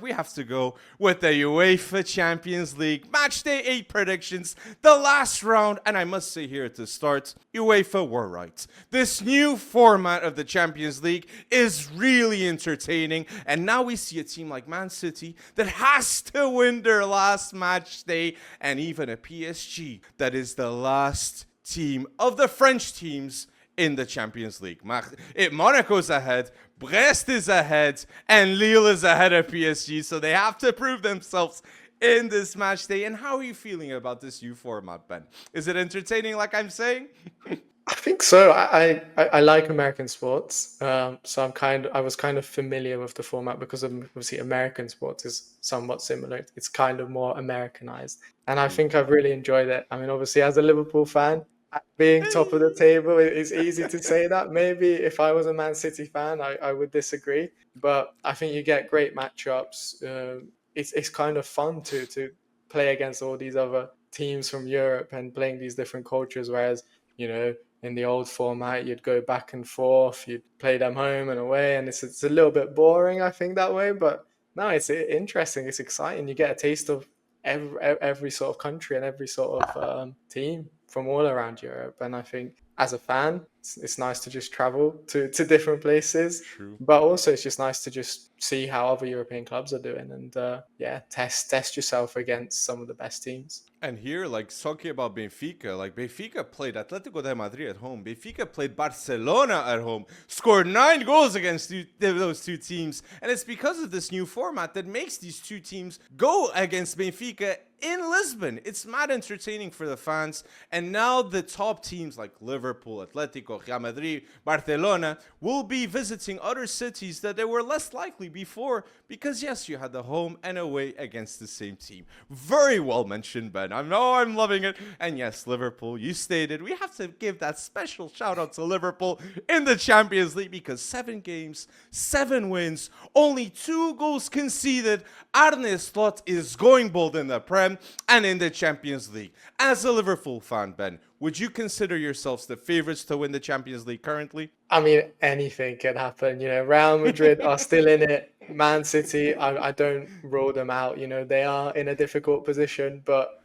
we have to go with the UEFA Champions League Matchday 8 predictions, the last round. And I must say here to start, UEFA were right. This new format of the Champions League is really entertaining. And now we see a team like Man City that has to win their last match day, and even a PSG that is the last team of the French teams in the Champions League. Monaco's ahead, Brest is ahead, and Lille is ahead of PSG, so they have to prove themselves in this match day. And how are you feeling about this new format, Ben? Is it entertaining, like I'm saying? I think so. I like American sports, so I was kind of familiar with the format because obviously American sports is somewhat similar. It's kind of more Americanized, and I think I've really enjoyed it. I mean, obviously as a Liverpool fan, being top of the table, it's easy to say that. Maybe if I was a Man City fan, I would disagree, but I think you get great matchups. It's kind of fun to play against all these other teams from Europe and playing these different cultures, whereas in the old format, you'd go back and forth, you'd play them home and away, and it's a little bit boring, I think, that way. But no, it's interesting, it's exciting. You get a taste of every sort of country and every sort of team from all around Europe. And I think as a fan, it's nice to just travel to different places. True. But also it's just nice to just see how other European clubs are doing and test yourself against some of the best teams. And here, like, talking about Benfica, like, Benfica played Atletico de Madrid at home. Benfica played Barcelona at home, scored 9 goals against those two teams. And it's because of this new format that makes these two teams go against Benfica in Lisbon. It's mad entertaining for the fans. And now the top teams like Liverpool, Atletico, Real Madrid, Barcelona will be visiting other cities that they were less likely before because, yes, you had the home and away against the same team. Very well mentioned, Ben. I know I'm loving it. And yes, Liverpool, you stated we have to give that special shout out to Liverpool in the Champions League because 7 games, 7 wins, only 2 goals conceded. Arne Slot is going bold in the Prem and in the Champions League. As a Liverpool fan, Ben, would you consider yourselves the favorites to win the Champions League currently? I mean, anything can happen. Real Madrid are still in it. Man City, I don't rule them out. They are in a difficult position, but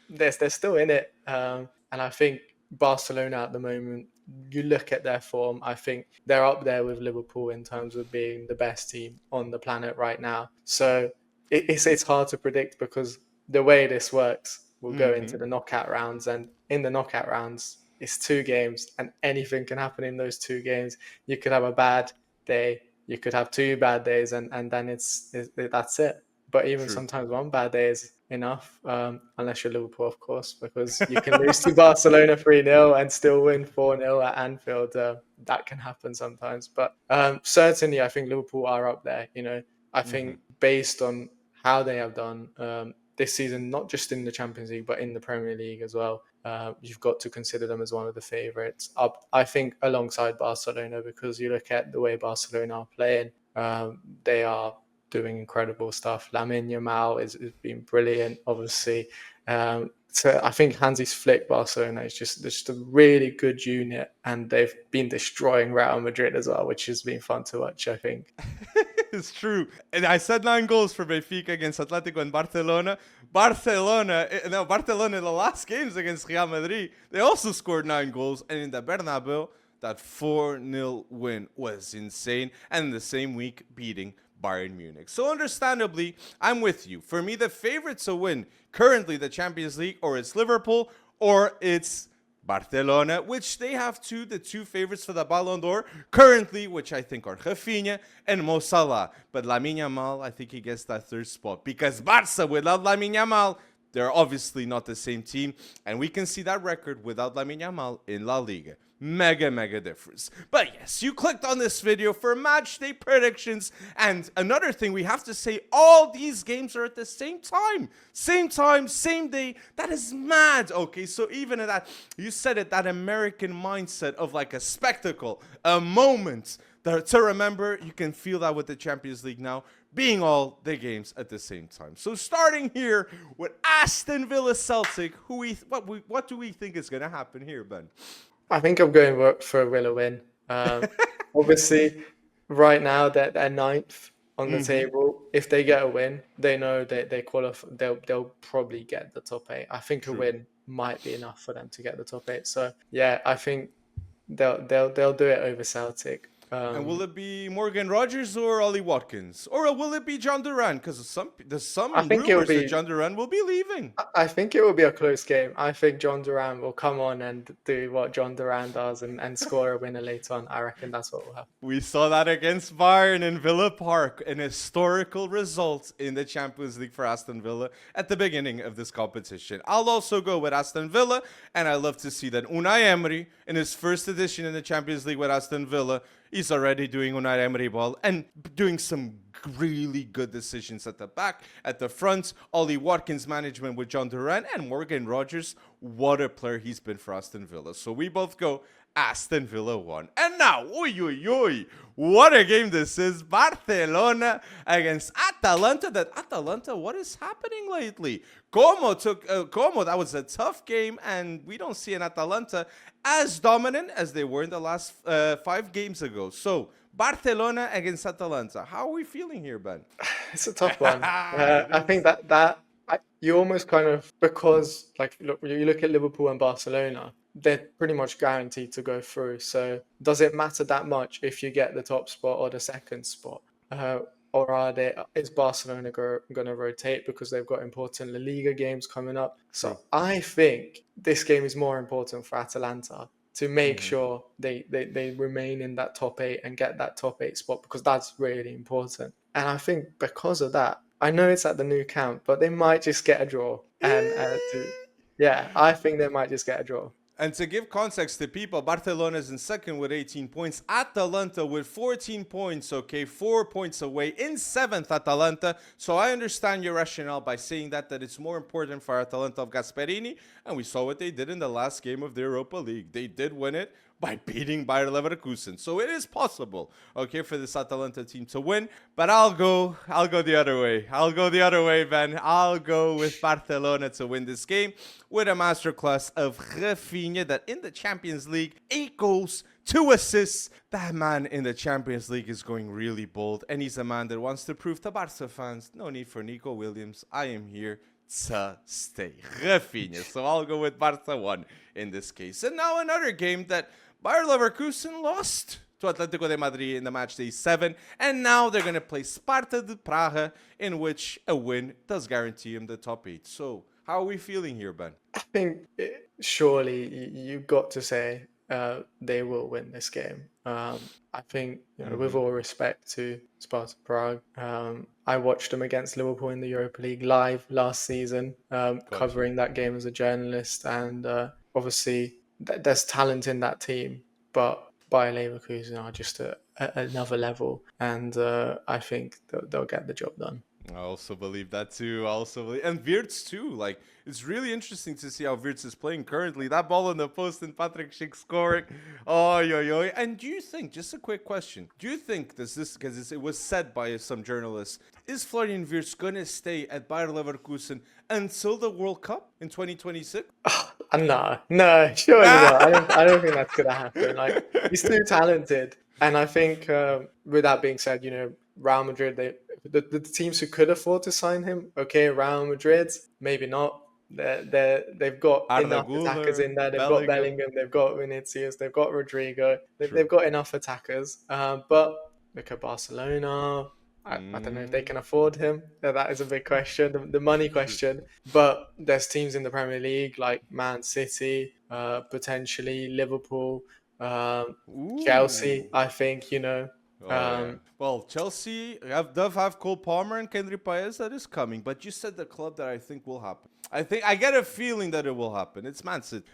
they're still in it. And I think Barcelona at the moment, you look at their form, I think they're up there with Liverpool in terms of being the best team on the planet right now. So it's hard to predict because the way this works, we'll go into the knockout rounds, and in the knockout rounds, it's 2 games, and anything can happen in those 2 games. You could have a bad day, you could have 2 bad days, and then that's it. But even sometimes 1 bad day is enough, unless you're Liverpool, of course, because you can lose to Barcelona 3-0 and still win 4-0 at Anfield. That can happen sometimes. But certainly, I think Liverpool are up there. I think based on how they have done this season, not just in the Champions League, but in the Premier League as well, you've got to consider them as one of the favourites. I think alongside Barcelona, because you look at the way Barcelona are playing, they are doing incredible stuff. Lamine Yamal has been brilliant, obviously. So I think Hansi Flick Barcelona is just a really good unit, and they've been destroying Real Madrid as well, which has been fun to watch, I think. It's true. And I said 9 goals for Benfica against Atletico and Barcelona. Barcelona in the last games against Real Madrid, they also scored 9 goals. And in the Bernabeu, that 4-0 win was insane. And in the same week, beating Bayern Munich. So understandably, I'm with you. For me, the favorites to win currently the Champions League, or it's Liverpool, or it's Barcelona, which they have the 2 favorites for the Ballon d'Or currently, which I think are Rafinha and Mo Salah. But Lamine Yamal, I think he gets that 3rd spot because Barca without Lamine Yamal, they're obviously not the same team, and we can see that record without Lamine Yamal in La Liga. Mega difference. But yes, you clicked on this video for match day predictions. And another thing, we have to say, all these games are at the same time. Same time, same day. That is mad. Okay, so even at that, you said it, that American mindset of like a spectacle, a moment to remember. You can feel that with the Champions League now, being all the games at the same time. So starting here with Aston Villa Celtic, what do we think is going to happen here, Ben? I think I'm going for a Villa win. Obviously, right now they're 9th on the table. If they get a win, they know they qualify. They'll probably get the top 8. I think a win might be enough for them to get the top 8. So yeah, I think they'll do it over Celtic. And will it be Morgan Rogers or Ollie Watkins? Or will it be John Duran? Because there's I some think it'll rumors that be. John Duran will be leaving. I think it will be a close game. I think John Duran will come on and do what John Duran does and score a winner later on. I reckon that's what will happen. We saw that against Bayern in Villa Park, an historical result in the Champions League for Aston Villa at the beginning of this competition. I'll also go with Aston Villa, and I love to see that Unai Emery, in his first edition in the Champions League with Aston Villa, he's already doing Unai Emery ball and doing some really good decisions at the back, at the front. Ollie Watkins' management with John Duran and Morgan Rogers. What a player he's been for Aston Villa. So we both go Aston Villa 1. And now, what a game this is. Barcelona against Atalanta. Atalanta, what is happening lately? Como, that was a tough game, and we don't see an Atalanta as dominant as they were in the last 5 games ago. So, Barcelona against Atalanta. How are we feeling here, Ben? It's a tough one. I think that you almost kind of, because you look at Liverpool and Barcelona, they're pretty much guaranteed to go through. So does it matter that much if you get the top spot or the second spot? Or is Barcelona going to rotate because they've got important La Liga games coming up? So I think this game is more important for Atalanta to make sure they remain in that top 8 and get that top 8 spot, because that's really important. And I think because of that, I know it's at the new camp, but they might just get a draw. I think they might just get a draw. And to give context to people, Barcelona is in second with 18 points. Atalanta with 14 points, 4 points away in 7th, Atalanta. So I understand your rationale by saying that it's more important for Atalanta of Gasperini. And we saw what they did in the last game of the Europa League. They did win it by beating Bayer Leverkusen. So it is possible, for this Atalanta team to win. But I'll go the other way. I'll go the other way, Ben. I'll go with Barcelona to win this game with a masterclass of Rafinha, that in the Champions League, 8 goals, 2 assists. That man in the Champions League is going really bold, and he's a man that wants to prove to Barca fans, no need for Nico Williams. I am here to stay. Rafinha. So I'll go with Barca 1 in this case. And now another game that Bayer Leverkusen lost to Atletico de Madrid in the matchday 7, and now they're going to play Sparta de Prague, in which a win does guarantee him the top 8. So how are we feeling here, Ben? I think surely you've got to say they will win this game. I think, with all respect to Sparta Prague, I watched them against Liverpool in the Europa League live last season, covering that game as a journalist, and obviously there's talent in that team, but Bayer Leverkusen are just another level, and I think they'll get the job done. I also believe that too. And Wirtz too. It's really interesting to see how Wirtz is playing currently. That ball on the post and Patrick Schick scoring. And do you think, just a quick question, do you think because it was said by some journalists, is Florian Wirtz going to stay at Bayer Leverkusen until the World Cup in 2026? No, surely not. I don't think that's going to happen. He's too talented. And I think, with that being said, Real Madrid, the teams who could afford to sign him, Real Madrid, maybe not. They've got enough attackers in there. They've got Bellingham, they've got Vinicius, they've got Rodrigo. They've got enough attackers. But look at Barcelona. I don't know if they can afford him. That is a big question, the money question. But there's teams in the Premier League like Man City, potentially Liverpool, Chelsea, I think, Well, Chelsea does have Cole Palmer and Kendry Paez that is coming, but you said the club that I think will happen. I get a feeling that it will happen. It's Man City.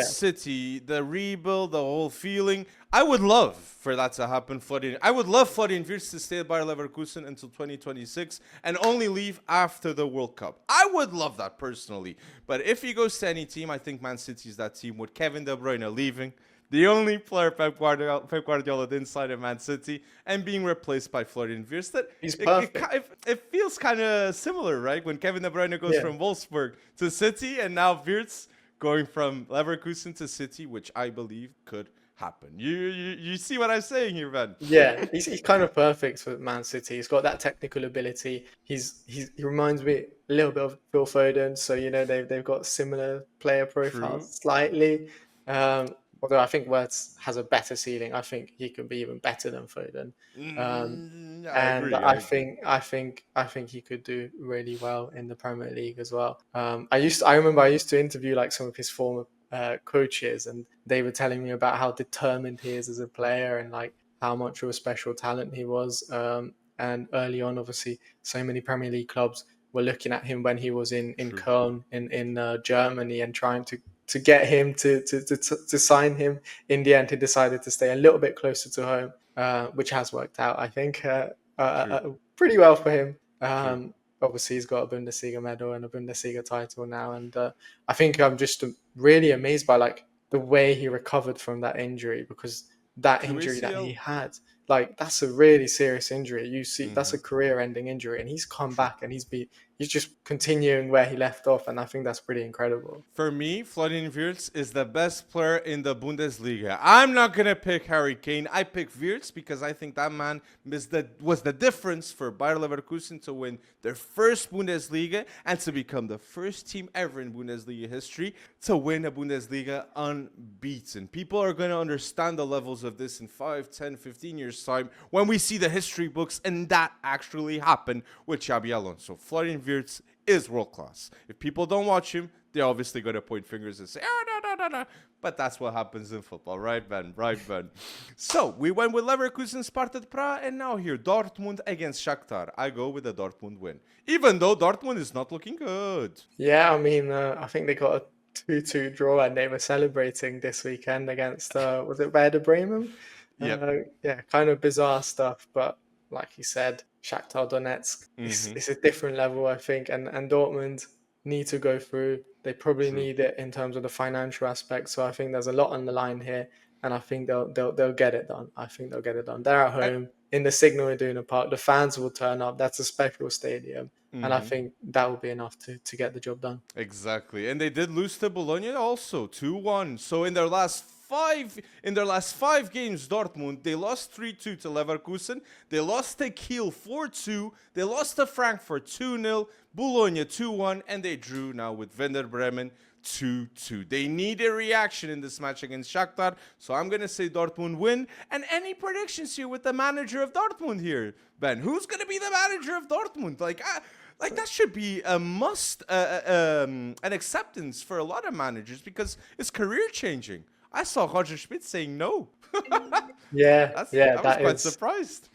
City, the rebuild, the whole feeling. I would love for that to happen. I would love Florian Wirtz to stay at Bayer Leverkusen until 2026 and only leave after the World Cup. I would love that personally. But if he goes to any team, I think Man City is that team with Kevin De Bruyne leaving. The only player Pep Guardiola didn't sign at Man City, and being replaced by Florian Wirtz. He's perfect. It feels kind of similar, right? When Kevin De Bruyne goes from Wolfsburg to City, and now Wirtz going from Leverkusen to City, which I believe could happen. You see what I'm saying here, Ben? Yeah, he's kind of perfect for Man City. He's got that technical ability. He reminds me a little bit of Phil Foden. So they've got similar player True. profiles slightly. Although I think Wirtz has a better ceiling. I think he could be even better than Foden. I And agree. I I agree. think I think I think he could do really well in the Premier League as well. I remember I used to interview like some of his former coaches, and they were telling me about how determined he is as a player and like how much of a special talent he was. And early on, obviously, so many Premier League clubs were looking at him when he was in True. Köln in Germany and trying to get him to sign him. In the end, he decided to stay a little bit closer to home, which has worked out, I think, True. pretty well for him. True. Obviously, he's got a Bundesliga medal and a Bundesliga title now, and I think I'm just really amazed by like the way he recovered from that injury, because that Two injury that he ACL. had, like that's a really serious injury. You see, that's Mm-hmm. a career-ending injury, and he's come True. back and he's just continuing where he left off, and I think that's pretty incredible. For me, Florian Wirtz is the best player in the Bundesliga. I'm not going to pick Harry Kane. I pick Wirtz because I think that man was the difference for Bayer Leverkusen to win their first Bundesliga and to become the first team ever in Bundesliga history to win a Bundesliga unbeaten. People are going to understand the levels of this in 5, 10, 15 years' time when we see the history books and that actually happened with Xabi Alonso. Florian Wirtz is world class. If people don't watch him, they're obviously going to point fingers and say, oh, no. But that's what happens in football, right, Ben? Right, Ben? So, we went with Leverkusen, Sparta, Prague, and now here, Dortmund against Shakhtar. I go with the Dortmund win. Even though Dortmund is not looking good. Yeah, I mean, I think they got a 2-2 draw, and they were celebrating this weekend against was it Werder Bremen? Yep. Yeah, kind of bizarre stuff, but like you said, Shakhtar Donetsk, it's a different level, I think, and Dortmund need to go through. They probably True. need it in terms of the financial aspect. So I think there's a lot on the line here, and I think they'll get it done. I think they'll get it done. They're at And, home in the Signal Iduna Park. The fans will turn up. That's a special stadium, and I think that will be enough to get the job done. Exactly. And they did lose to Bologna also, 2-1. So in their last five games, Dortmund, they lost 3-2 to Leverkusen, they lost to Kiel 4-2, they lost to Frankfurt 2-0, Bologna 2-1, and they drew now with Werder Bremen 2-2. They need a reaction in this match against Shakhtar, so I'm going to say Dortmund win. And any predictions here with the manager of Dortmund here, Ben? Who's going to be the manager of Dortmund? Like that should be a must, an acceptance for a lot of managers because it's career changing. I saw Roger Schmidt saying no. Yeah, I was that quite is. surprised.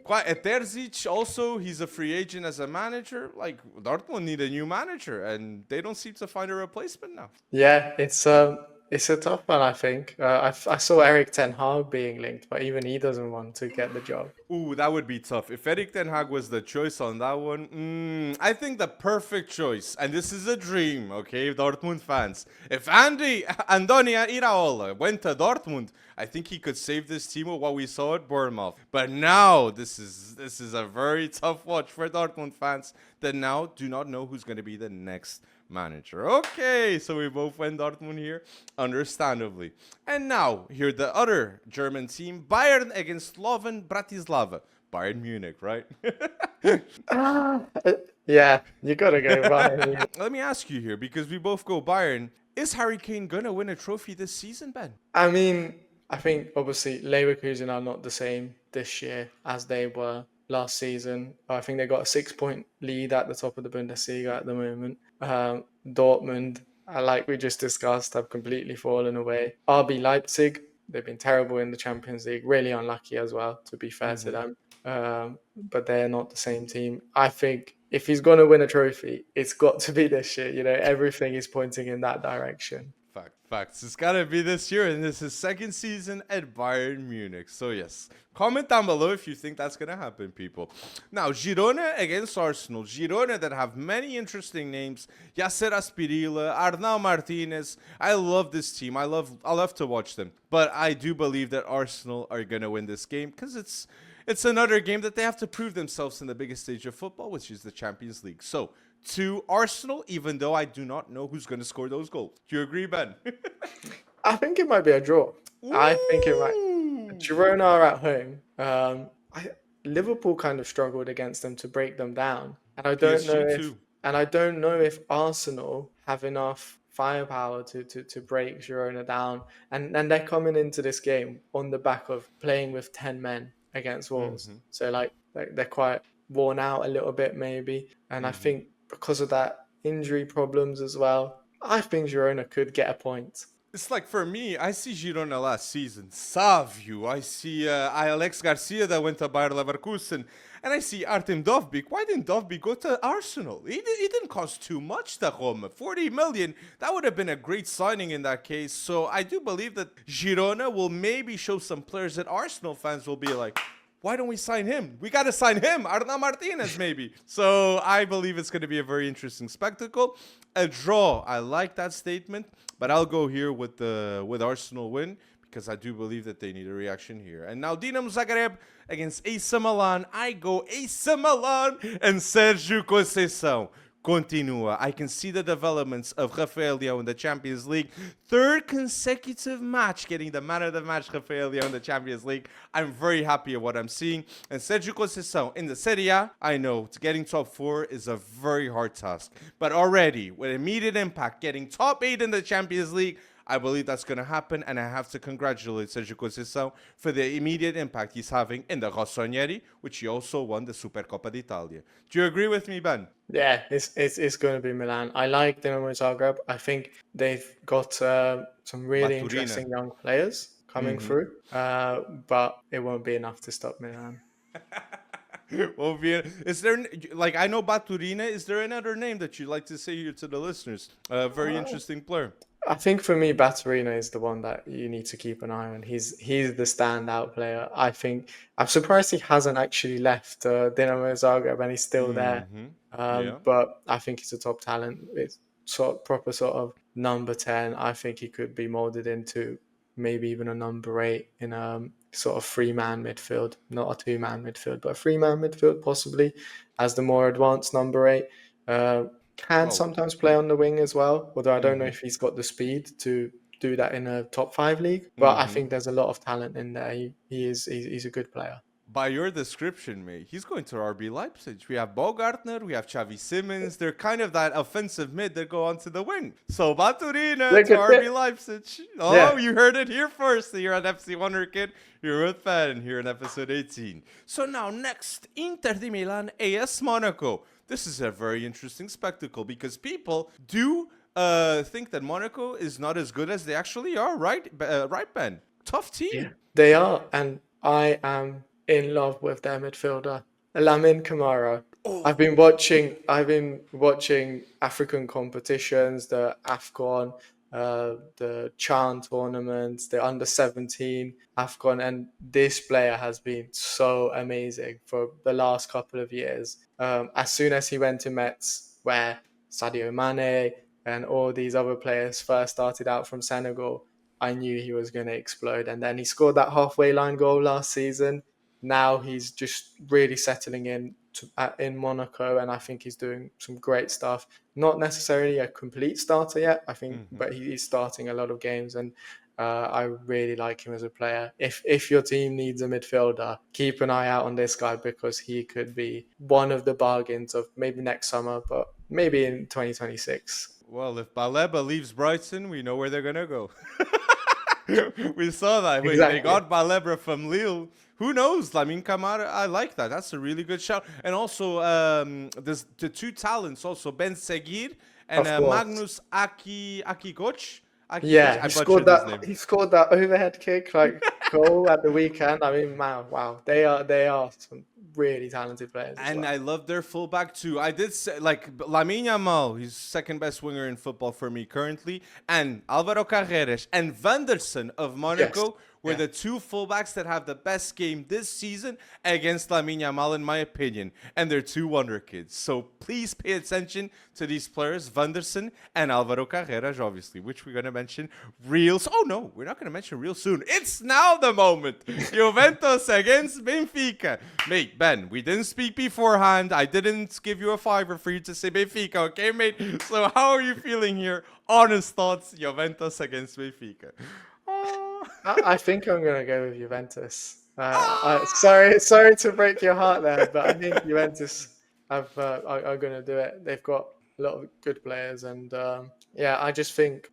Terzic also, he's a free agent as a manager. Like Dortmund need a new manager, and they don't seem to find a replacement now. Yeah, it's a tough one, I think. I saw Eric Ten Hag being linked, but even he doesn't want to get the job. Ooh, that would be tough. If Erik Ten Hag was the choice on that one, I think the perfect choice, and this is a dream, okay, Dortmund fans. If Andoni Iraola went to Dortmund, I think he could save this team with what we saw at Bournemouth. But now, this is a very tough watch for Dortmund fans that now do not know who's going to be the next manager. Okay, so we both went Dortmund here, understandably. And now, here the other German team, Bayern against Slovan Bratislava. Bayern Munich, right? Yeah, you gotta go Bayern. Let me ask you here, because we both go Bayern. Is Harry Kane gonna win a trophy this season, Ben? I mean, I think obviously Leverkusen are not the same this year as they were last season. I think they got a 6-point lead at the top of the Bundesliga at the moment. Dortmund, like we just discussed, have completely fallen away. RB Leipzig, they've been terrible in the Champions League, really unlucky as well, to be fair to them. But they're not the same team. I think if he's going to win a trophy, it's got to be this year. You know, everything is pointing in that direction. Facts. It's gotta be this year, and this is his second season at Bayern Munich. So yes, comment down below if you think that's gonna happen, people. Now, Girona against Arsenal. Girona that have many interesting names. Yasser Aspirilla, Arnau Martinez. I love this team. I love to watch them. But I do believe that Arsenal are gonna win this game because it's another game that they have to prove themselves in the biggest stage of football, which is the Champions League. So, to Arsenal, even though I do not know who's going to score those goals. Do you agree, Ben? I think it might be a draw. I think it might. Ooh. Girona are at home. Liverpool kind of struggled against them to break them down, and PSG too. I don't know if Arsenal have enough firepower to break Girona down, and they're coming into this game on the back of playing with 10 men against Wolves, Mm-hmm. so like they're quite worn out a little bit maybe, and I Mm-hmm. think because of that injury problems as well, I think Girona could get a point. It's like for me, I see Girona last season, Savio. I see Alex Garcia that went to Bayer Leverkusen, and I see Artem Dovbyk. Why didn't Dovbyk go to Arsenal? He didn't cost too much to Roma. 40 million. That would have been a great signing in that case. So I do believe that Girona will maybe show some players that Arsenal fans will be like, why don't we sign him? We got to sign him, Arna Martinez, maybe. So I believe it's going to be a very interesting spectacle. A draw. I like that statement, but I'll go here with Arsenal win because I do believe that they need a reaction here. And now Dinamo Zagreb against AC Milan. I go AC Milan and Sergio Conceição. Continua. I can see the developments of Rafael Leão in the Champions League. Third consecutive match getting the man of the match, Rafael Leão in the Champions League. I'm very happy at what I'm seeing. And Sergio Conceição in the Serie A, I know getting top 4 is a very hard task. But already, with immediate impact, getting top 8 in the Champions League, I believe that's going to happen, and I have to congratulate Sergio Conceição for the immediate impact he's having in the Rossoneri, which he also won the Supercoppa d'Italia. Do you agree with me, Ben? Yeah, it's going to be Milan. I like Dinamo Zagreb. I think they've got some really Maturina. interesting young players coming through, but it won't be enough to stop Milan. Well, is there, like, I know Baturina. Is there another name that you'd like to say here to the listeners? A very interesting player. I think for me, Baturina is the one that you need to keep an eye on. He's the standout player. I think I'm surprised he hasn't actually left Dinamo Zagreb and he's still there. Yeah. But I think he's a top talent. It's proper sort of number 10. I think he could be molded into maybe even a number 8 in a sort of 3-man midfield, not a 2-man midfield, but a 3-man midfield possibly as the more advanced number 8. Can sometimes play on the wing as well, although I don't know if he's got the speed to do that in a top 5 league. But I think there's a lot of talent in there. He's a good player. By your description, mate, he's going to RB Leipzig. We have Bogartner, we have Xavi Simons. They're kind of that offensive mid that go onto the wing. So Baturina to RB Leipzig. Oh, yeah. You heard it here first. You're at FC Wonderkid. You're with Fan here in episode 18. So now next, Inter de Milan, AS Monaco. This is a very interesting spectacle because people do think that Monaco is not as good as they actually are, right? Right, Ben? Tough team. Yeah, they are, and I am in love with their midfielder, Lamine Camara. Oh. I've been watching African competitions, the AFCON, the CHAN tournaments, the under-17 AFCON, and this player has been so amazing for the last couple of years. As soon as he went to Metz, where Sadio Mane and all these other players first started out from Senegal, I knew he was going to explode. And then he scored that halfway line goal last season. Now he's just really settling in Monaco, and I think he's doing some great stuff. Not necessarily a complete starter yet, I think, but he's starting a lot of games, and I really like him as a player. If your team needs a midfielder, keep an eye out on this guy because he could be one of the bargains of maybe next summer, but maybe in 2026. Well, if Baleba leaves Brighton, we know where they're going to go. We saw that. Exactly. They got Balebra from Lille. Who knows? Lamine Camara, I like that. That's a really good shout. And also, there's the 2 talents also, Ben Seguir and Magnus Akikoch. Yeah, he scored that overhead kick goal at the weekend. I mean, wow. They are some really talented players. And I love their fullback too. I did say, Lamine Yamal, he's second best winger in football for me currently, and Alvaro Carreras and Vanderson of Monaco were the 2 fullbacks that have the best game this season against Lamine Yamal, in my opinion. And they're 2 wonder kids. So please pay attention to these players, Vanderson and Alvaro Carreras, obviously, which we're going to mention real. Oh, no, we're not going to mention real soon. It's now the moment. Juventus against Benfica. Mate, Ben, we didn't speak beforehand. I didn't give you a $5 for you to say Benfica, okay, mate? So how are you feeling here? Honest thoughts, Juventus against Benfica. I think I'm gonna go with Juventus. Sorry to break your heart there, but I think Juventus are gonna do it. They've got a lot of good players, and yeah, I just think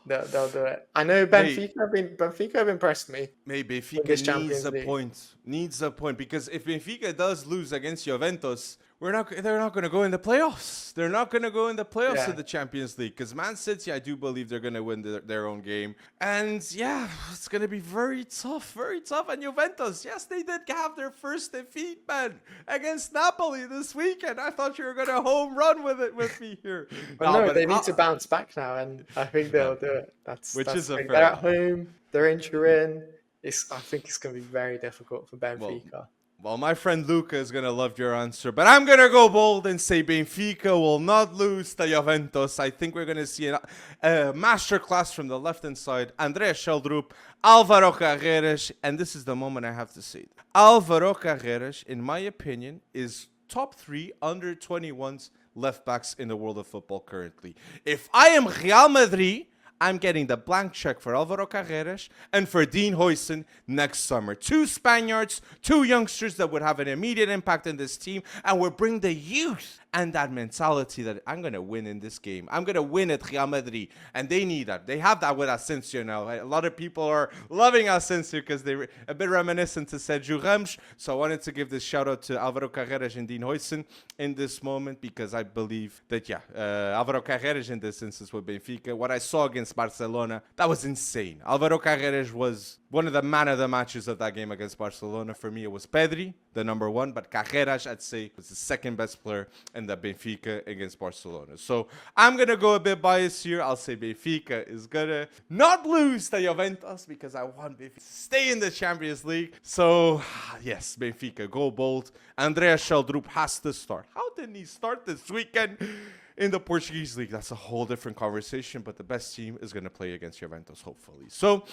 they'll do it. I know Mate, Benfica have impressed me in Benfica this needs Champions a League. point. Needs a point because if Benfica does lose against Juventus, they're not going to go in the playoffs. They're not going to go in the playoffs of Yeah, the Champions League because Man City, I do believe they're going to win their own game. And yeah, it's going to be very tough, very tough. And Juventus, yes, they did have their first defeat, man, against Napoli this weekend. I thought you were going to home run with it with me here. but No, no, but they need to bounce back now, and I think yeah, they'll do it. which That's is the a thing. They're at fair. home. They're in Turin. I think it's gonna be very difficult for Well, Benfica. Well, my friend Luca is going to love your answer, but I'm going to go bold and say Benfica will not lose to Juventus. I think we're going to see a masterclass from the left-hand side. Andrea Sheldrup, Alvaro Carreras, and this is the moment I have to say it. Alvaro Carreras, in my opinion, is top 3 under 21s left backs in the world of football currently. If I am Real Madrid, I'm getting the blank check for Alvaro Carreras and for Dean Huijsen next summer. 2 Spaniards, 2 youngsters that would have an immediate impact in this team and will bring the youth and that mentality that I'm going to win in this game. I'm going to win at Real Madrid. And they need that. They have that with Asensio now. A lot of people are loving Asensio because they're a bit reminiscent to Sergio Ramos. So I wanted to give this shout out to Alvaro Carreras and Dean Huijsen in this moment because I believe that, Alvaro Carreras in this instance with Benfica, what I saw against Barcelona, that was insane. Alvaro Carreras was one of the man of the matches of that game against Barcelona. For me, it was Pedri, the number 1, but Carreras, I'd say, was the second best player in the Benfica against Barcelona. So I'm going to go a bit biased here. I'll say Benfica is going to not lose to Juventus because I want Benfica to stay in the Champions League. So, yes, Benfica, go bold. Andrea Sheldrup has to start. How didn't he start this weekend? In the Portuguese league, that's a whole different conversation, but the best team is going to play against Juventus, hopefully. So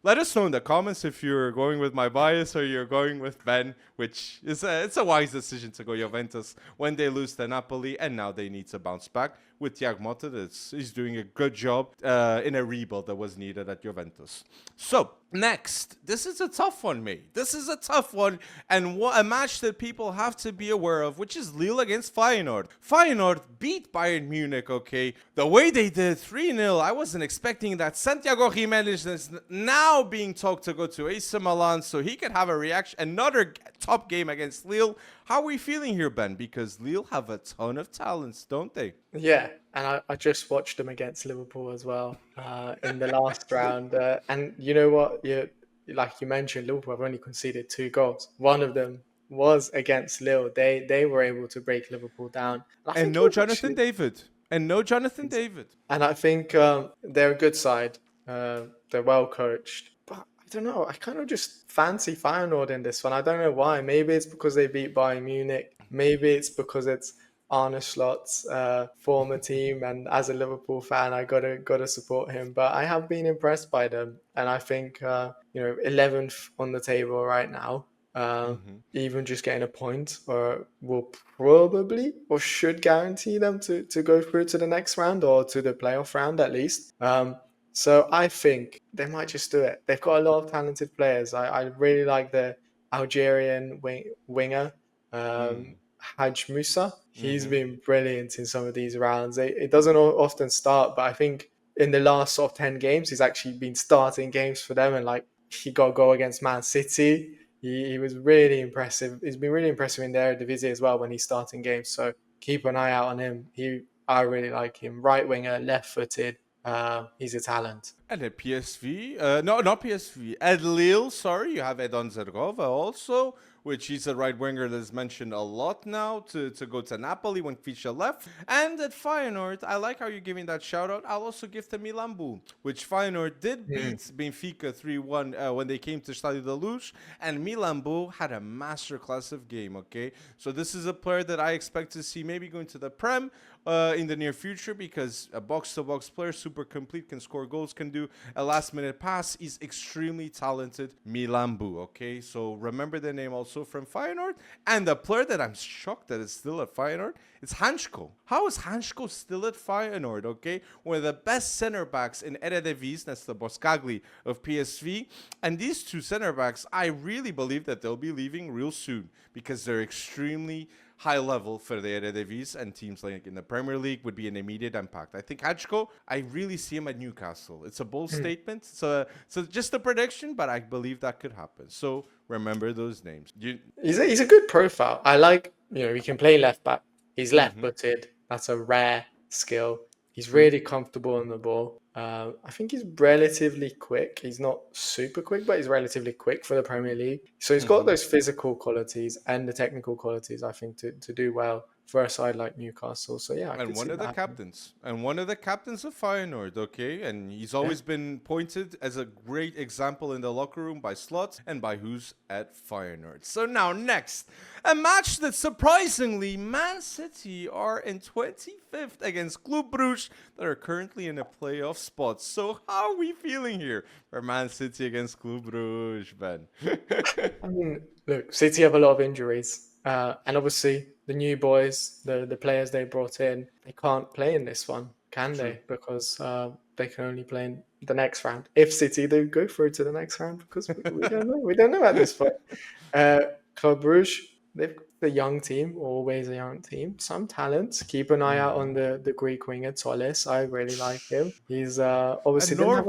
let us know in the comments if you're going with my bias or you're going with Ben, which is it's a wise decision to go Juventus when they lose to Napoli, and now they need to bounce back with Thiago Motta. He's doing a good job in a rebuild that was needed at Juventus. So next, this is a tough one, mate. This is a tough one, and a match that people have to be aware of, which is Lille against Feyenoord. Feyenoord beat Bayern Munich, okay? The way they did 3-0, I wasn't expecting that. Santiago Giménez is now being talked to go to AC Milan, so he could have a reaction, another top game against Lille. How are we feeling here, Ben? Because Lille have a ton of talents, don't they? Yeah, and I just watched them against Liverpool as well in the last round. And you know what? Like you mentioned, Liverpool have only conceded 2 goals. One of them was against Lille. They were able to break Liverpool down. And I And think it no was Jonathan David. And no Jonathan David. And I think they're a good side. They're well coached. But I don't know. I kind of just fancy Feyenoord in this one. I don't know why. Maybe it's because they beat Bayern Munich. Maybe it's because it's Arne Slot's former team. And as a Liverpool fan, I gotta support him. But I have been impressed by them. And I think 11th on the table right now. Even just getting a point will probably or should guarantee them to go through to the next round or to the playoff round at least. So I think they might just do it. They've got a lot of talented players. I really like the Algerian winger, Haj Musa. He's been brilliant in some of these rounds. It doesn't often start, but I think in the last sort of 10 games, he's actually been starting games for them. And like he got a goal against Man City. He was really impressive. He's been really impressive in the Eredivisie as well when he's starting games. So keep an eye out on him. I really like him. Right winger, left-footed. He's a talent. And at PSV, no, not PSV. At Lille, sorry, you have Edon Zergova also, which he's a right winger that's mentioned a lot now to go to Napoli when Fischer left. And at Feyenoord, I like how you're giving that shout out. I'll also give to Milan Boom, which Feyenoord did beat Benfica 3-1 when they came to Stadio da Luz. And Milan Boom had a masterclass of game, okay? So this is a player that I expect to see maybe going to the Prem in the near future because a box-to-box player, super complete, can score goals, can do a last-minute pass. He's extremely talented, Milan Boom, okay? So remember the name also. also from Feyenoord. And the player that I'm shocked that is still at Feyenoord, it's Hansko. How is Hansko still at Feyenoord, okay? One of the best center backs in Eredivisie, that's the Boskagli of PSV. And these two center backs, I really believe that they'll be leaving real soon because they're extremely high level for the Eredivisie, and teams like in the Premier League would be an immediate impact. I think Hachko, I really see him at Newcastle. It's a bold statement. So just a prediction, but I believe that could happen. So remember those names. He's a good profile. I like, he can play left back. He's left-footed. That's a rare skill. He's really comfortable on the ball. I think he's relatively quick. He's not super quick, but he's relatively quick for the Premier League. So he's got those physical qualities and the technical qualities, I think, to do well for a side like Newcastle. So yeah, and one of the captains of Feyenoord, okay? And he's always been pointed as a great example in the locker room by Slot and by who's at Feyenoord. So now next, a match that surprisingly Man City are in 25th against Club Brugge that are currently in a playoff spot. So how are we feeling here for Man City against Club Brugge, Ben? I mean, look, City have a lot of injuries. And obviously, the new boys, the players they brought in, they can't play in this one, can they? Because they can only play in the next round. If City do go through to the next round, because we don't know. We don't know at this point. Club Brugge, they've the young team, always a young team. Some talent. Keep an eye out on the Greek winger, Tolles. I really like him. He's obviously didn't have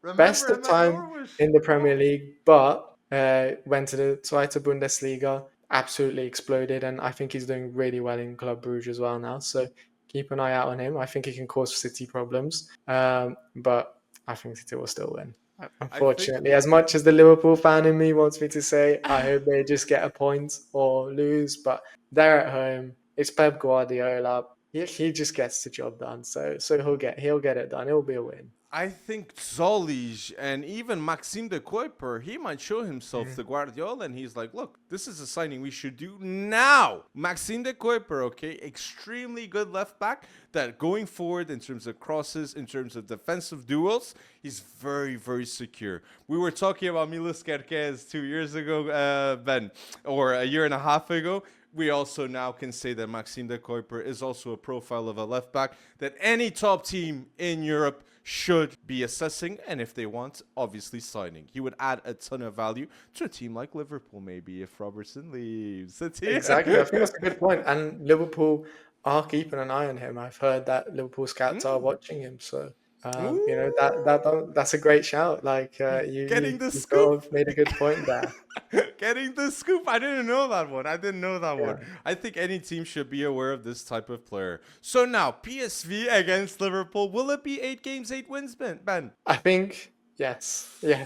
a best of time in the Premier League, but went to the Zweite Bundesliga, absolutely exploded, and I think he's doing really well in Club Brugge as well now. So keep an eye out on him. I think he can cause City problems, but I think City will still win. Unfortunately, as much as the Liverpool fan in me wants me to say, I hope they just get a point or lose, but they're at home. It's Pep Guardiola. He just gets the job done. So he'll get it done. It'll be a win. I think Zolij and even Maxime de Kuiper, he might show himself to Guardiola, and he's like, look, this is a signing we should do now. Maxime de Kuiper, okay, extremely good left back that going forward in terms of crosses, in terms of defensive duels, he's very, very secure. We were talking about Milos Kerkez 2 years ago, Ben, or a year and a half ago. We also now can say that Maxime de Kuiper is also a profile of a left back that any top team in Europe should be assessing, and if they want, obviously signing. He would add a ton of value to a team like Liverpool, maybe, if Robertson leaves. Exactly, I think that's a good point. And Liverpool are keeping an eye on him. I've heard that Liverpool scouts are watching him, so that's a great shout. Like you sort of made a good point there. Getting the scoop. I didn't know that one. One. I think any team should be aware of this type of player. So now, PSV against Liverpool. Will it be 8 games, 8 wins, Ben? I think yes. Look,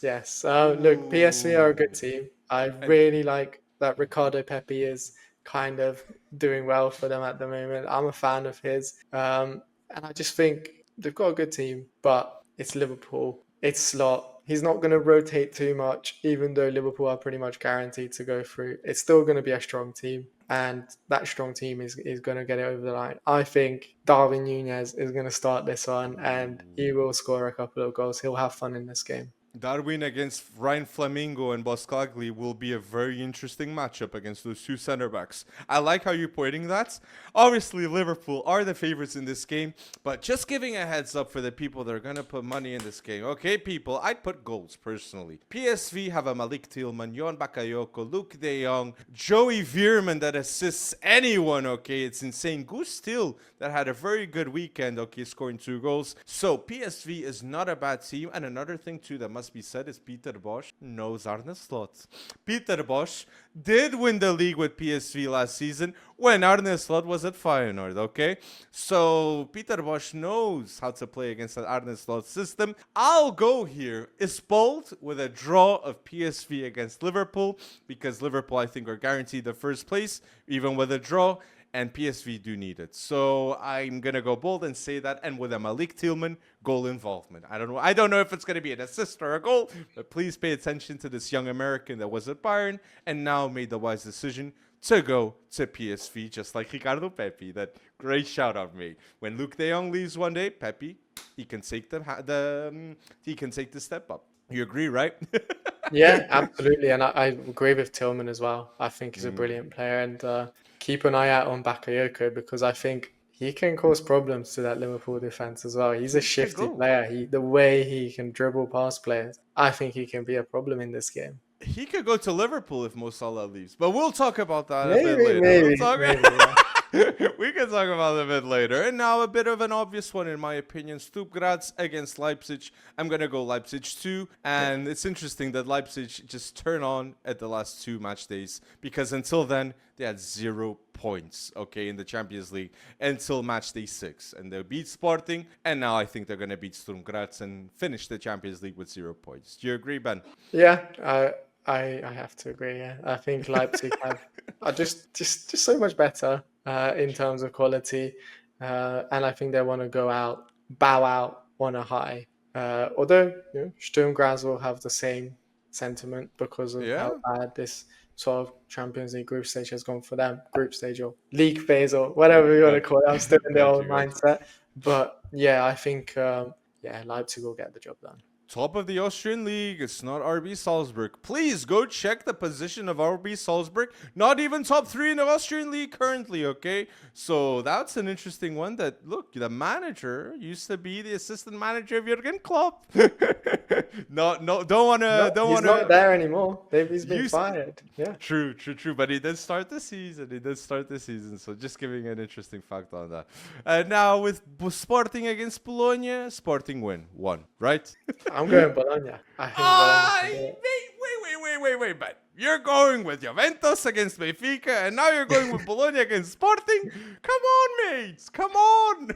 PSV are a good team. I really like that Ricardo Pepi is kind of doing well for them at the moment. I'm a fan of his. And I just think they've got a good team, but it's Liverpool. It's Slot. He's not going to rotate too much, even though Liverpool are pretty much guaranteed to go through. It's still going to be a strong team, and that strong team is going to get it over the line. I think Darwin Núñez is going to start this one, and he will score a couple of goals. He'll have fun in this game. Darwin against Ryan Flamingo and Boskagli will be a very interesting matchup against those two center backs. I like how you're pointing that. Obviously, Liverpool are the favorites in this game, but just giving a heads up for the people that are going to put money in this game. Okay, people, I'd put goals personally. PSV have a Malik Tillman, Jon Bakayoko, Luke De Jong, Joey Veerman that assists anyone, okay? It's insane. Goose Till that had a very good weekend, okay, scoring 2 goals. So PSV is not a bad team, and another thing too that must be said is Peter Bosz knows Arne Slot. Peter Bosz did win the league with PSV last season when Arne Slot was at Feyenoord, okay? So Peter Bosz knows how to play against the Arne Slot system. I'll go here, is bold, with a draw of PSV against Liverpool, because Liverpool, I think, are guaranteed the first place, even with a draw. And PSV do need it. So I'm going to go bold and say that. And with a Malik Tillman goal involvement. I don't know if it's going to be an assist or a goal. But please pay attention to this young American that was at Bayern and now made the wise decision to go to PSV, just like Ricardo Pepi. That great shout out made. When Luke De Jong leaves one day, Pepi, he can take the step up. You agree, right? Yeah, absolutely. And I agree with Tillman as well. I think he's a brilliant player. And keep an eye out on Bakayoko because I think he can cause problems to that Liverpool defense as well. He's a He could shifty go. player. The way he can dribble past players, I think he can be a problem in this game. He could go to Liverpool if Mo Salah leaves, but we'll talk about that a bit Maybe, later. We'll maybe, talk. maybe. Yeah. We can talk about it a bit later. And now a bit of an obvious one in my opinion: Stuttgart against Leipzig. I'm gonna go Leipzig 2, and it's interesting that Leipzig just turn on at the last 2 match days because until then they had 0 points. Okay, in the Champions League until match day 6, and they beat Sporting, and now I think they're gonna beat Sturm Graz and finish the Champions League with 0 points. Do you agree, Ben? Yeah, I have to agree. Yeah, I think Leipzig are just so much better in terms of quality, and I think they want to go out, bow out on a high. Although Sturm Graz will have the same sentiment because of how Yeah. bad this sort of Champions League group stage has gone for them, group stage or league phase or whatever you want to Got call it. I'm still in the got old you, got you. mindset, but yeah, I think yeah, Leipzig will get the job done. Top of the Austrian league. It's not RB Salzburg. Please go check the position of RB Salzburg. Not even top 3 in the Austrian league currently, okay? So that's an interesting one that, look, the manager used to be the assistant manager of Jurgen Klopp. No, don't want to, No, don't he's want not to. there anymore. He's been Used, fired. Yeah. True. But he did start the season. So just giving an interesting fact on that. Now with Sporting against Bologna, Sporting win 1, right? I'm going Bologna. I think Bologna can do it. Wait, but you're going with Juventus against Benfica, and now you're going with Bologna against Sporting? Come on, mates. Come on.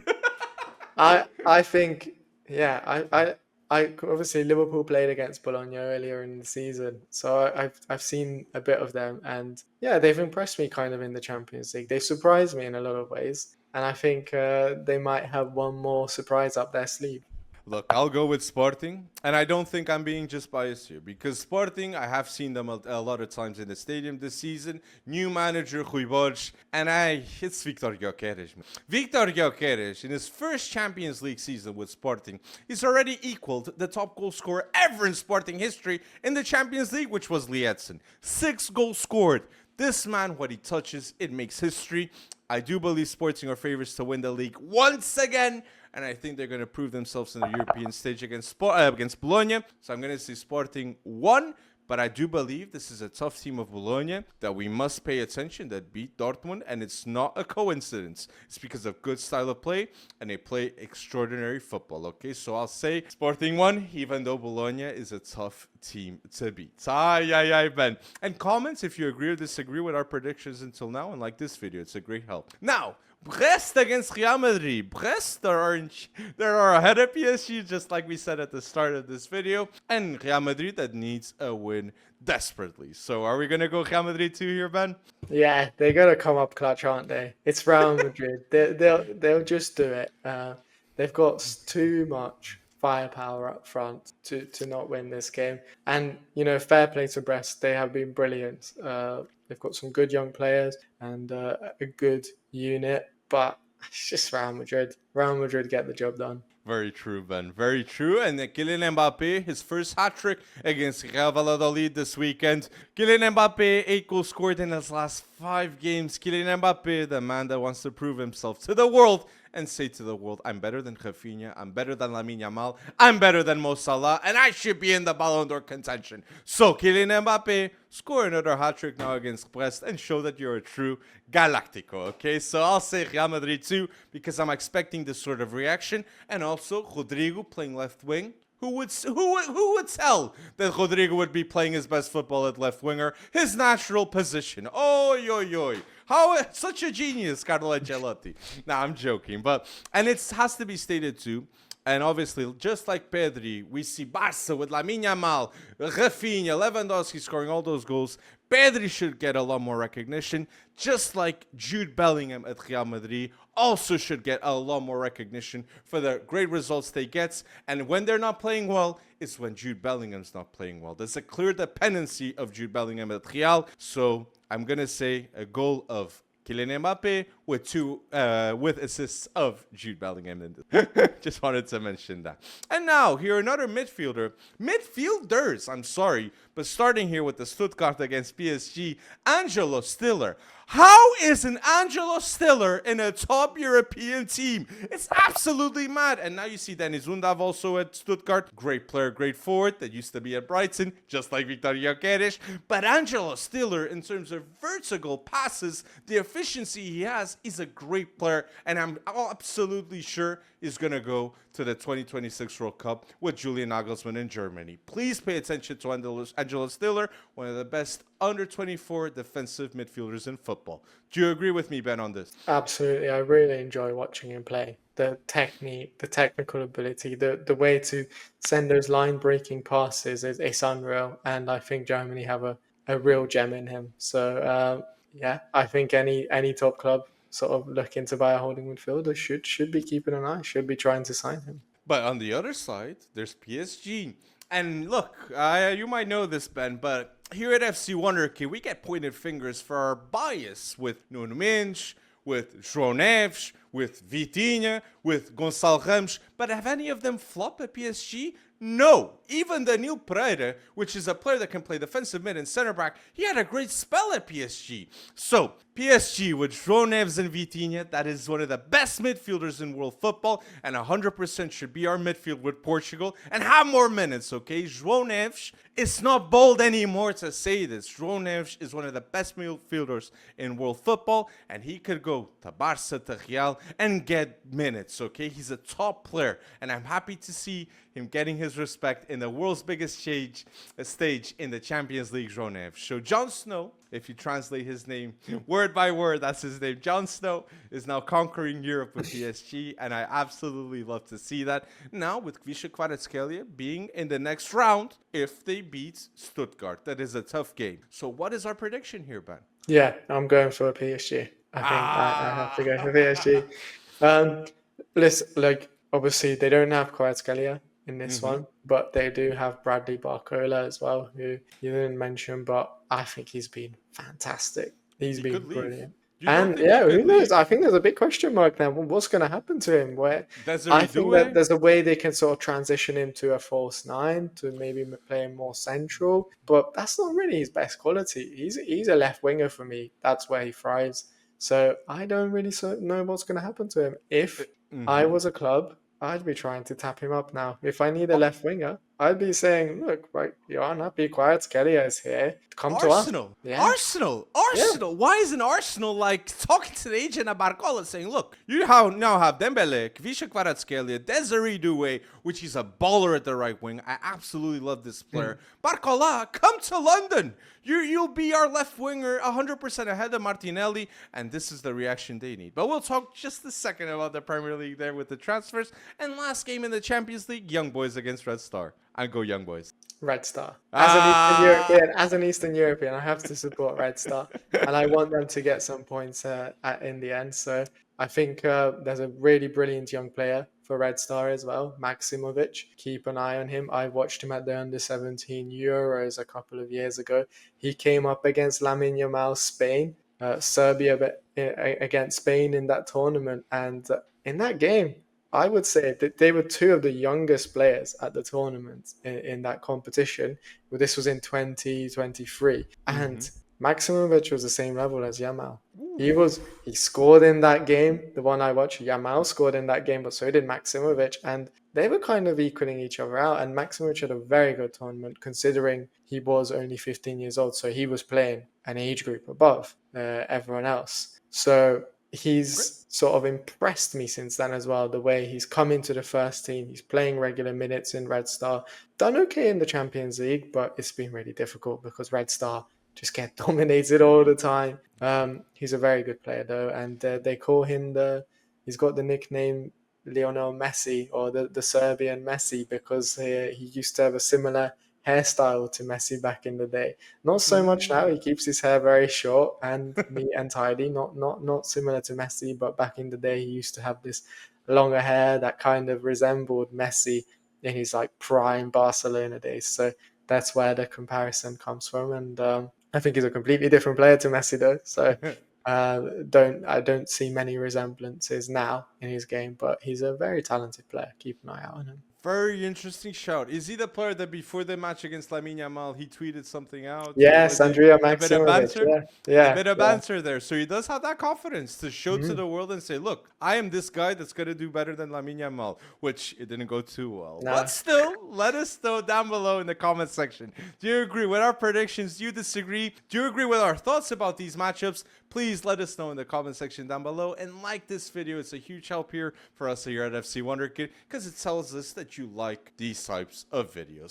I think yeah. I obviously Liverpool played against Bologna earlier in the season, so I've seen a bit of them, and yeah, they've impressed me kind of in the Champions League. They surprised me in a lot of ways, and I think they might have one more surprise up their sleeve. Look, I'll go with Sporting, and I don't think I'm being just biased here because Sporting, I have seen them a lot of times in the stadium this season. New manager, Rui Borges, and it's Victor Gyökeres. Victor Gyökeres, in his first Champions League season with Sporting, he's already equaled the top goal scorer ever in Sporting history in the Champions League, which was Lietzen. 6 goals scored. This man, what he touches, it makes history. I do believe Sporting are favorites to win the league once again, and I think they're going to prove themselves in the European stage against Bologna. So I'm going to say Sporting 1, but I do believe this is a tough team of Bologna that we must pay attention, that beat Dortmund, and it's not a coincidence. It's because of good style of play, and they play extraordinary football, okay? So I'll say Sporting 1, even though Bologna is a tough team to beat. Ben. And comments if you agree or disagree with our predictions until now, and like this video. It's a great help. Now, Brest against Real Madrid. Brest are ahead of PSG, just like we said at the start of this video. And Real Madrid that needs a win desperately. So are we going to go Real Madrid 2 here, Ben? Yeah, they're gonna come up clutch, aren't they? It's Real Madrid. They'll just do it. They've got too much firepower up front to not win this game. And fair play to Brest. They have been brilliant. They've got some good young players and a good unit, but it's just Real Madrid. Real Madrid get the job done. Very true, Ben. Very true. And Kylian Mbappe, his first hat-trick against Real Valladolid this weekend. Kylian Mbappe, 8 goals scored in his last 5 games. Kylian Mbappe, the man that wants to prove himself to the world and say to the world, I'm better than Rafinha, I'm better than Lamine Yamal, I'm better than Mo Salah, and I should be in the Ballon d'Or contention. So, Kylian Mbappe, score another hat-trick now against Brest and show that you're a true Galactico, okay? So, I'll say Real Madrid 2 because I'm expecting this sort of reaction. And also, Rodrigo playing left wing. Who would tell that Rodrigo would be playing his best football at left winger? His natural position. Oy. How such a genius, Carlo Ancelotti. Nah, I'm joking, and it has to be stated too. And obviously, just like Pedri, we see Barca with Lamine Yamal, Rafinha, Lewandowski scoring all those goals. Pedri should get a lot more recognition, just like Jude Bellingham at Real Madrid also should get a lot more recognition for the great results they get. And when they're not playing well, it's when Jude Bellingham's not playing well. There's a clear dependency of Jude Bellingham at Real. So I'm going to say a goal of Kylian Mbappe with assists of Jude Bellingham. Just wanted to mention that. And now here another midfielders. I'm sorry, but starting here with the Stuttgart against PSG, Angelo Stiller. How is an Angelo Stiller in a top European team? It's absolutely mad. And now you see Dennis Undav also at Stuttgart. Great player, great forward that used to be at Brighton, just like Victor Gyökeres. But Angelo Stiller, in terms of vertical passes, the efficiency he has, is a great player. And I'm absolutely sure is going to go to the 2026 World Cup with Julian Nagelsmann in Germany. Please pay attention to Angelo Stiller, one of the best under 24 defensive midfielders in football. Do you agree with me, Ben, on this? Absolutely. I really enjoy watching him play. The technique, the technical ability, the way to send those line-breaking passes is unreal. And I think Germany have a real gem in him. So, yeah, I think any top club sort of looking to buy a holding midfielder should be keeping an eye, should be trying to sign him. But on the other side, there's PSG. And look, you might know this, Ben, but here at FC Wonderkid, we get pointed fingers for our bias with Nuno Mendes, with João Neves, with Vitinha, with Gonçalo Ramos. But have any of them flopped at PSG? No. Even Daniel Pereira, which is a player that can play defensive mid and center back, he had a great spell at PSG. So, PSG with João Neves and Vitinha, that is one of the best midfielders in world football, and 100% should be our midfield with Portugal, and have more minutes, okay? João Neves, it's not bold anymore to say this. João Neves is one of the best midfielders in world football, and he could go to Barca, to Real, and get minutes, okay? He's a top player, and I'm happy to see him getting his respect in the world's biggest stage in the Champions League, João Neves. So Jon Snow, if you translate his name word by word, that's his name. Jon Snow is now conquering Europe with PSG, and I absolutely love to see that. Now, with Wisła Kvaratskhelia being in the next round if they beat Stuttgart. That is a tough game. So what is our prediction here, Ben? Yeah, I'm going for a PSG. I think I have to go for PSG. Listen, like, obviously they don't have Kvaratskhelia in this one, but they do have Bradley Barcola as well, who you didn't mention, but I think he's been fantastic. He's been brilliant. And yeah, who knows? I think there's a big question mark now. What's going to happen to him? I think that there's a way they can sort of transition him to a false nine, to maybe play him more central, but that's not really his best quality. He's a left winger for me. That's where he thrives. So I don't really know what's going to happen to him. If I was a club, I'd be trying to tap him up now. If I need a left winger, I'd be saying, look, right, you're unhappy, Kvaratskhelia is here. Come to us. Yeah. Arsenal. Yeah. Why isn't Arsenal like talking to the agent at Barcola saying, look, you now have Dembele, Wisła Kvaratskhelia, Desiree Doué, which is a baller at the right wing. I absolutely love this player. Barcola, come to London. You'll be our left winger 100% ahead of Martinelli, and this is the reaction they need. But we'll talk just a second about the Premier League there with the transfers. And last game in the Champions League, Young Boys against Red Star. I go Young Boys. Red Star. As an Eastern European, I have to support Red Star, and I want them to get some points in the end. So I think there's a really brilliant young player for Red Star as well, Maksimovic. Keep an eye on him. I watched him at the Under-17 Euros a couple of years ago. He came up against Lamine Yamal, Spain, Serbia against Spain in that tournament, and in that game, I would say that they were two of the youngest players at the tournament in that competition. Well, this was in 2023. And Maksimovic was the same level as Yamal. He scored in that game, the one I watched. Yamal scored in that game, but so did Maksimovic. And they were kind of equaling each other out. And Maksimovic had a very good tournament, considering he was only 15 years old. So he was playing an age group above everyone else. So he's sort of impressed me since then as well, the way he's come into the first team. He's playing regular minutes in Red Star. Done okay in the Champions League, but it's been really difficult because Red Star just get dominated all the time. He's a very good player though, and they call him he's got the nickname Lionel Messi, or the Serbian Messi, because he used to have a similar hairstyle to Messi back in the day. Not so much now. He keeps his hair very short and neat and tidy. Not similar to Messi, but back in the day he used to have this longer hair that kind of resembled Messi in his like prime Barcelona days. So that's where the comparison comes from. And I think he's a completely different player to Messi though. So I don't see many resemblances now in his game, but he's a very talented player. Keep an eye out on him. Very interesting shout. Is he the player that before the match against Lamine Yamal, he tweeted something out? Yes, Was it Andrea a bit of Maximovic. banter? Yeah, A yeah, bit of yeah. banter there. So he does have that confidence to show to the world and say, look, I am this guy that's going to do better than Lamine Yamal, which it didn't go too well. No. But still, let us know down below in the comment section. Do you agree with our predictions? Do you disagree? Do you agree with our thoughts about these matchups? Please let us know in the comment section down below and like this video. It's a huge help here for us here at FC Wonderkid because it tells us that you like these types of videos.